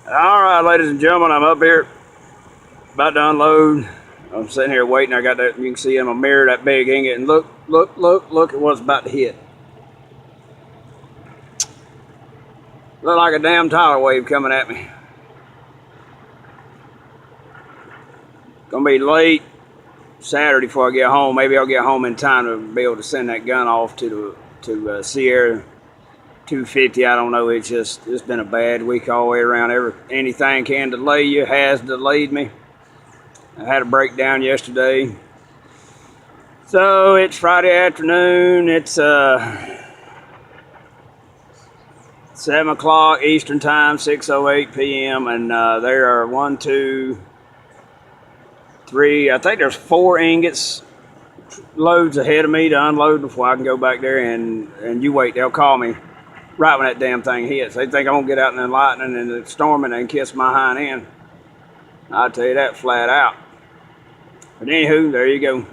All right, ladies and gentlemen, I'm up here about to unload. I'm sitting here waiting. I got that, you can see in my mirror, that big ingot, and look at what's about to hit. Look like a damn tidal wave coming at me. Gonna be late Saturday before I get home. Maybe I'll get home in time to be able to send that gun off to Sierra 250. I don't know. It's been a bad week all the way around. Anything can delay you has delayed me. I had a breakdown yesterday. So it's Friday afternoon. It's 7 o'clock Eastern time, 6:08 p.m. And there are 1, 2, 3. I think there's 4 ingots loads ahead of me to unload before I can go back there. And you wait, they'll call me right when that damn thing hits. They think I'm gonna get out in the lightning and the storming and kiss my hind end. I'll tell you that flat out. But anywho, there you go.